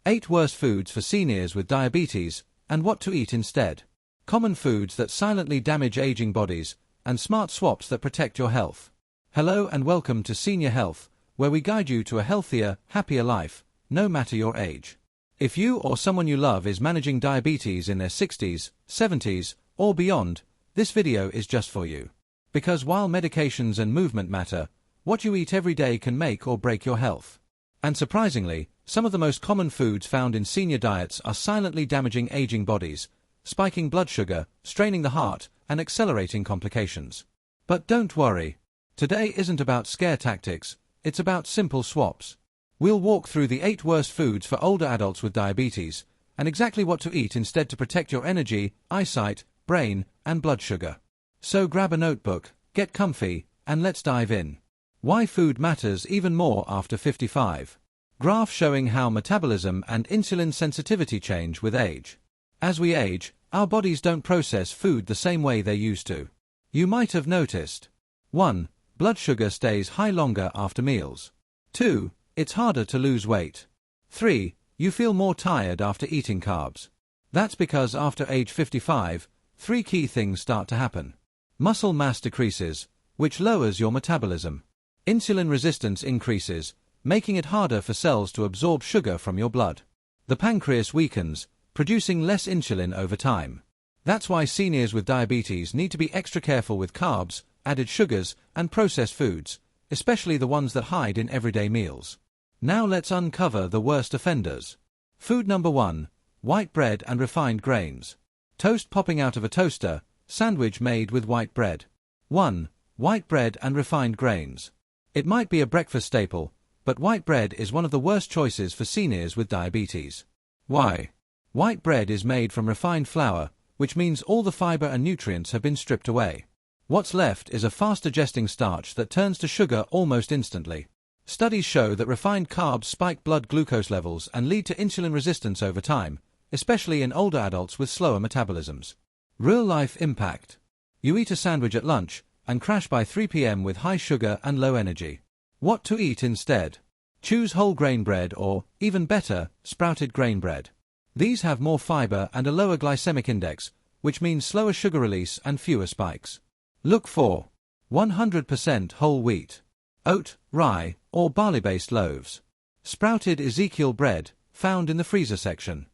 8 worst foods for seniors with diabetes, and what to eat instead. Common foods that silently damage aging bodies, and smart swaps that protect your health. Hello and welcome to Senior Health, where we guide you to a healthier, happier life, no matter your age. If you or someone you love is managing diabetes in their 60s, 70s, or beyond, this video is just for you. Because while medications and movement matter, what you eat every day can make or break your health. And surprisingly, some of the most common foods found in senior diets are silently damaging aging bodies, spiking blood sugar, straining the heart, and accelerating complications. But don't worry. Today isn't about scare tactics, it's about simple swaps. We'll walk through the 8 worst foods for older adults with diabetes, and exactly what to eat instead to protect your energy, eyesight, brain, and blood sugar. So grab a notebook, get comfy, and let's dive in. Why food matters even more after 55. Graph showing how metabolism and insulin sensitivity change with age. As we age, our bodies don't process food the same way they used to. You might have noticed. 1. Blood sugar stays high longer after meals. 2. It's harder to lose weight. 3. You feel more tired after eating carbs. That's because after age 55, 3 key things start to happen. Muscle mass decreases, which lowers your metabolism. Insulin resistance increases, making it harder for cells to absorb sugar from your blood. The pancreas weakens, producing less insulin over time. That's why seniors with diabetes need to be extra careful with carbs, added sugars, and processed foods, especially the ones that hide in everyday meals. Now let's uncover the worst offenders. Food number 1. White bread and refined grains. Toast popping out of a toaster, sandwich made with white bread. 1. White bread and refined grains. It might be a breakfast staple, but white bread is one of the worst choices for seniors with diabetes. Why? White bread is made from refined flour, which means all the fiber and nutrients have been stripped away. What's left is a fast-digesting starch that turns to sugar almost instantly. Studies show that refined carbs spike blood glucose levels and lead to insulin resistance over time, especially in older adults with slower metabolisms. Real-life impact. You eat a sandwich at lunch and crash by 3 p.m. with high sugar and low energy. What to eat instead? Choose whole grain bread or, even better, sprouted grain bread. These have more fiber and a lower glycemic index, which means slower sugar release and fewer spikes. Look for 100% whole wheat, oat, rye, or barley-based loaves. Sprouted Ezekiel bread, found in the freezer section.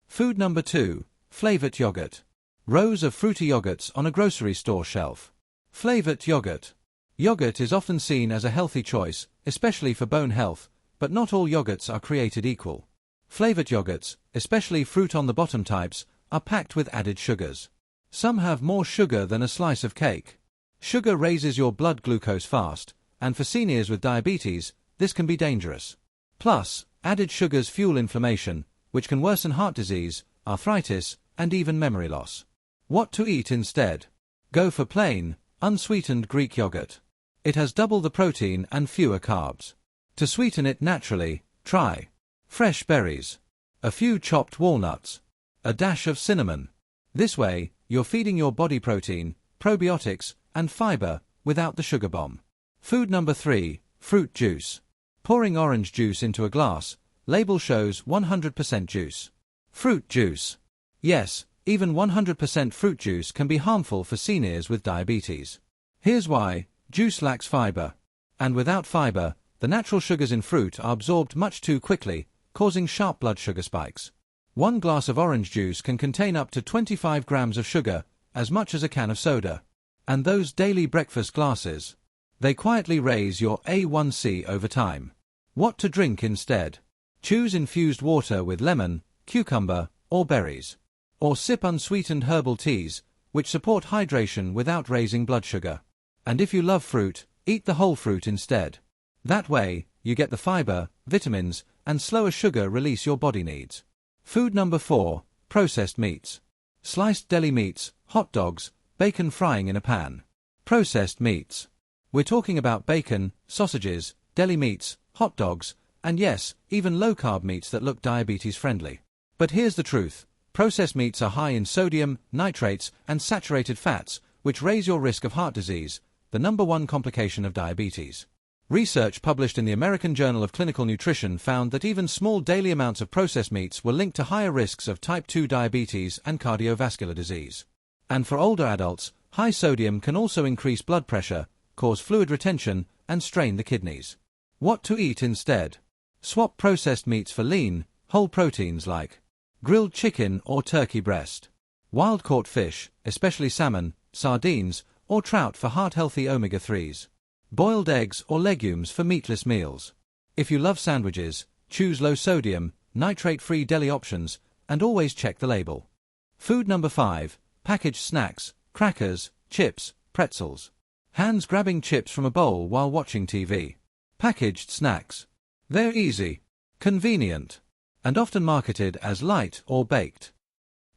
Food number 2. Flavored yogurt. Rows of fruity yogurts on a grocery store shelf. Flavored yogurt. Yogurt is often seen as a healthy choice, especially for bone health, but not all yogurts are created equal. Flavored yogurts, especially fruit-on-the-bottom types, are packed with added sugars. Some have more sugar than a slice of cake. Sugar raises your blood glucose fast, and for seniors with diabetes, this can be dangerous. Plus, added sugars fuel inflammation, which can worsen heart disease, arthritis, and even memory loss. What to eat instead? Go for plain, unsweetened Greek yogurt. It has double the protein and fewer carbs. To sweeten it naturally, try fresh berries, a few chopped walnuts, a dash of cinnamon. This way, you're feeding your body protein, probiotics, and fiber without the sugar bomb. Food number 3. Fruit juice. Pouring orange juice into a glass, label shows 100% juice. Fruit juice. Yes, even 100% fruit juice can be harmful for seniors with diabetes. Here's why. Juice lacks fiber. And without fiber, the natural sugars in fruit are absorbed much too quickly, causing sharp blood sugar spikes. 1 glass of orange juice can contain up to 25 grams of sugar, as much as a can of soda. And those daily breakfast glasses, they quietly raise your A1C over time. What to drink instead? Choose infused water with lemon, cucumber, or berries. Or sip unsweetened herbal teas, which support hydration without raising blood sugar. And if you love fruit, eat the whole fruit instead. That way, you get the fiber, vitamins, and slower sugar release your body needs. Food number 4. Processed meats. Sliced deli meats, hot dogs, bacon frying in a pan. Processed meats. We're talking about bacon, sausages, deli meats, hot dogs, and yes, even low-carb meats that look diabetes-friendly. But here's the truth. Processed meats are high in sodium, nitrates, and saturated fats, which raise your risk of heart disease, the #1 complication of diabetes. Research published in the American Journal of Clinical Nutrition found that even small daily amounts of processed meats were linked to higher risks of type 2 diabetes and cardiovascular disease. And for older adults, high sodium can also increase blood pressure, cause fluid retention, and strain the kidneys. What to eat instead? Swap processed meats for lean, whole proteins like grilled chicken or turkey breast, wild-caught fish, especially salmon, sardines, or trout for heart-healthy omega-3s, boiled eggs or legumes for meatless meals. If you love sandwiches, choose low-sodium, nitrate-free deli options, and always check the label. Food number 5, packaged snacks, crackers, chips, pretzels. Hands-grabbing chips from a bowl while watching TV. Packaged snacks. They're easy, convenient, and often marketed as light or baked.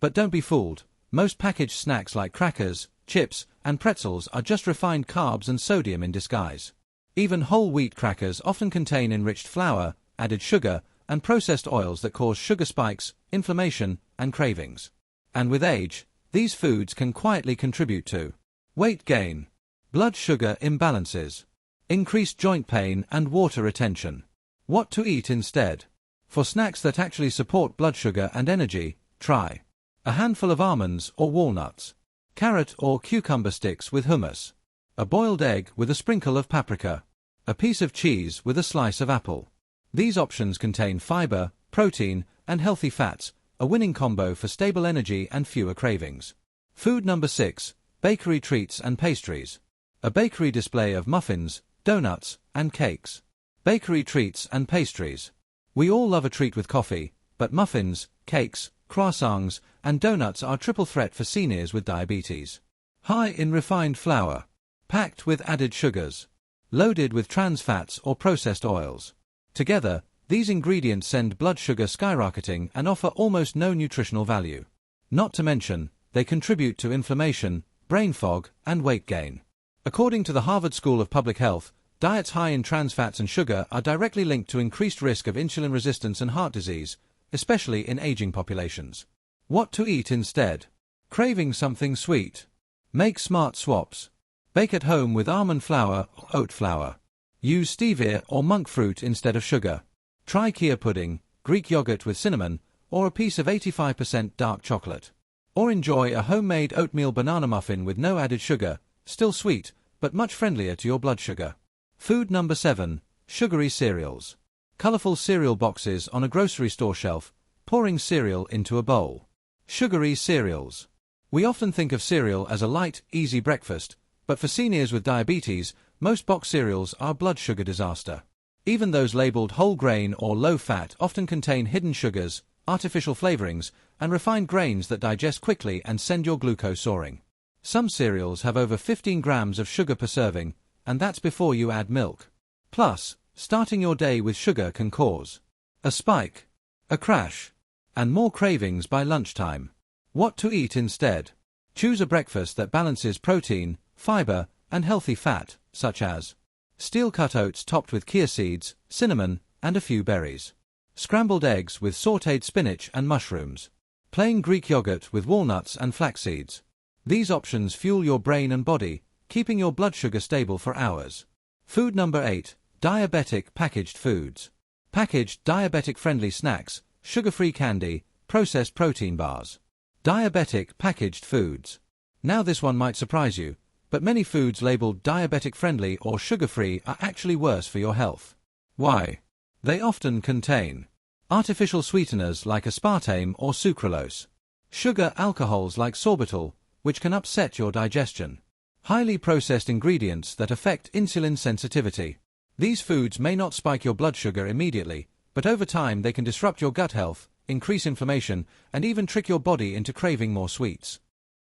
But don't be fooled, most packaged snacks like crackers, chips, and pretzels are just refined carbs and sodium in disguise. Even whole wheat crackers often contain enriched flour, added sugar, and processed oils that cause sugar spikes, inflammation, and cravings. And with age, these foods can quietly contribute to weight gain, blood sugar imbalances, increased joint pain, and water retention. What to eat instead? For snacks that actually support blood sugar and energy, try a handful of almonds or walnuts, carrot or cucumber sticks with hummus, a boiled egg with a sprinkle of paprika, a piece of cheese with a slice of apple. These options contain fiber, protein, and healthy fats, a winning combo for stable energy and fewer cravings. Food number 6, bakery treats and pastries. A bakery display of muffins, donuts, and cakes. Bakery treats and pastries. We all love a treat with coffee, but muffins, cakes, croissants, and donuts are a triple threat for seniors with diabetes. High in refined flour, packed with added sugars, loaded with trans fats or processed oils. Together, these ingredients send blood sugar skyrocketing and offer almost no nutritional value. Not to mention, they contribute to inflammation, brain fog, and weight gain. According to the Harvard School of Public Health, diets high in trans fats and sugar are directly linked to increased risk of insulin resistance and heart disease, especially in aging populations. What to eat instead? Craving something sweet? Make smart swaps. Bake at home with almond flour or oat flour. Use stevia or monk fruit instead of sugar. Try Kheer pudding, Greek yogurt with cinnamon, or a piece of 85% dark chocolate. Or enjoy a homemade oatmeal banana muffin with no added sugar, still sweet, but much friendlier to your blood sugar. Food number 7, sugary cereals. Colorful cereal boxes on a grocery store shelf, pouring cereal into a bowl. Sugary cereals. We often think of cereal as a light, easy breakfast, but for seniors with diabetes, most box cereals are a blood sugar disaster. Even those labeled whole grain or low fat often contain hidden sugars, artificial flavorings, and refined grains that digest quickly and send your glucose soaring. Some cereals have over 15 grams of sugar per serving, and that's before you add milk. Plus, starting your day with sugar can cause a spike, a crash, and more cravings by lunchtime. What to eat instead? Choose a breakfast that balances protein, fiber, and healthy fat, such as steel-cut oats topped with chia seeds, cinnamon, and a few berries. Scrambled eggs with sautéed spinach and mushrooms. Plain Greek yogurt with walnuts and flax seeds. These options fuel your brain and body, keeping your blood sugar stable for hours. Food number 8, diabetic packaged foods. Packaged diabetic-friendly snacks, sugar-free candy, processed protein bars. Diabetic packaged foods. Now this one might surprise you, but many foods labeled diabetic-friendly or sugar-free are actually worse for your health. Why? They often contain artificial sweeteners like aspartame or sucralose, sugar alcohols like sorbitol, which can upset your digestion, highly processed ingredients that affect insulin sensitivity. These foods may not spike your blood sugar immediately, but over time they can disrupt your gut health, increase inflammation, and even trick your body into craving more sweets.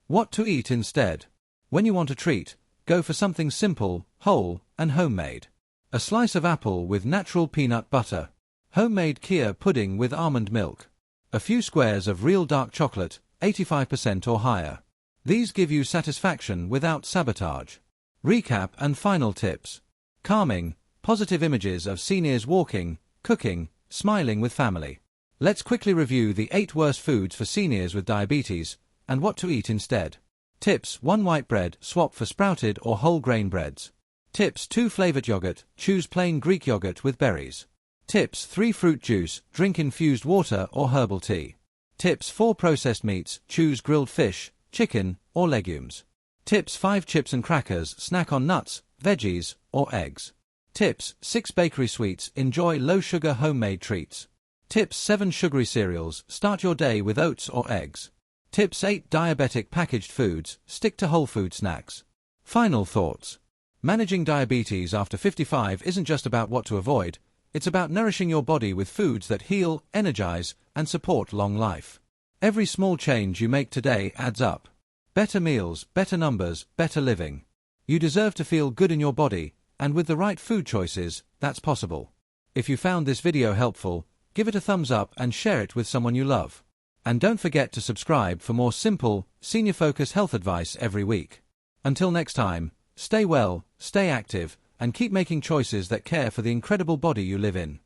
What to eat instead? When you want a treat, go for something simple, whole, and homemade. A slice of apple with natural peanut butter. Homemade Kheer pudding with almond milk. A few squares of real dark chocolate, 85% or higher. These give you satisfaction without sabotage. Recap and final tips. Calming, positive images of seniors walking, cooking, smiling with family. Let's quickly review the 8 worst foods for seniors with diabetes, and what to eat instead. Tips: 1 white bread, swap for sprouted or whole grain breads. Tips 2 flavored yogurt, choose plain Greek yogurt with berries. Tips 3 fruit juice, drink infused water or herbal tea. Tips 4 processed meats, choose grilled fish, chicken, or legumes. Tips 5 chips and crackers, snack on nuts, veggies, or eggs. Tips 6 bakery sweets, enjoy low-sugar homemade treats. Tips 7 sugary cereals, start your day with oats or eggs. Tips 8 diabetic packaged foods, stick to whole food snacks. Final thoughts. Managing diabetes after 55 isn't just about what to avoid, it's about nourishing your body with foods that heal, energize, and support long life. Every small change you make today adds up. Better meals, better numbers, better living. You deserve to feel good in your body, and with the right food choices, that's possible. If you found this video helpful, give it a thumbs up and share it with someone you love. And don't forget to subscribe for more simple, senior-focused health advice every week. Until next time, stay well, stay active, and keep making choices that care for the incredible body you live in.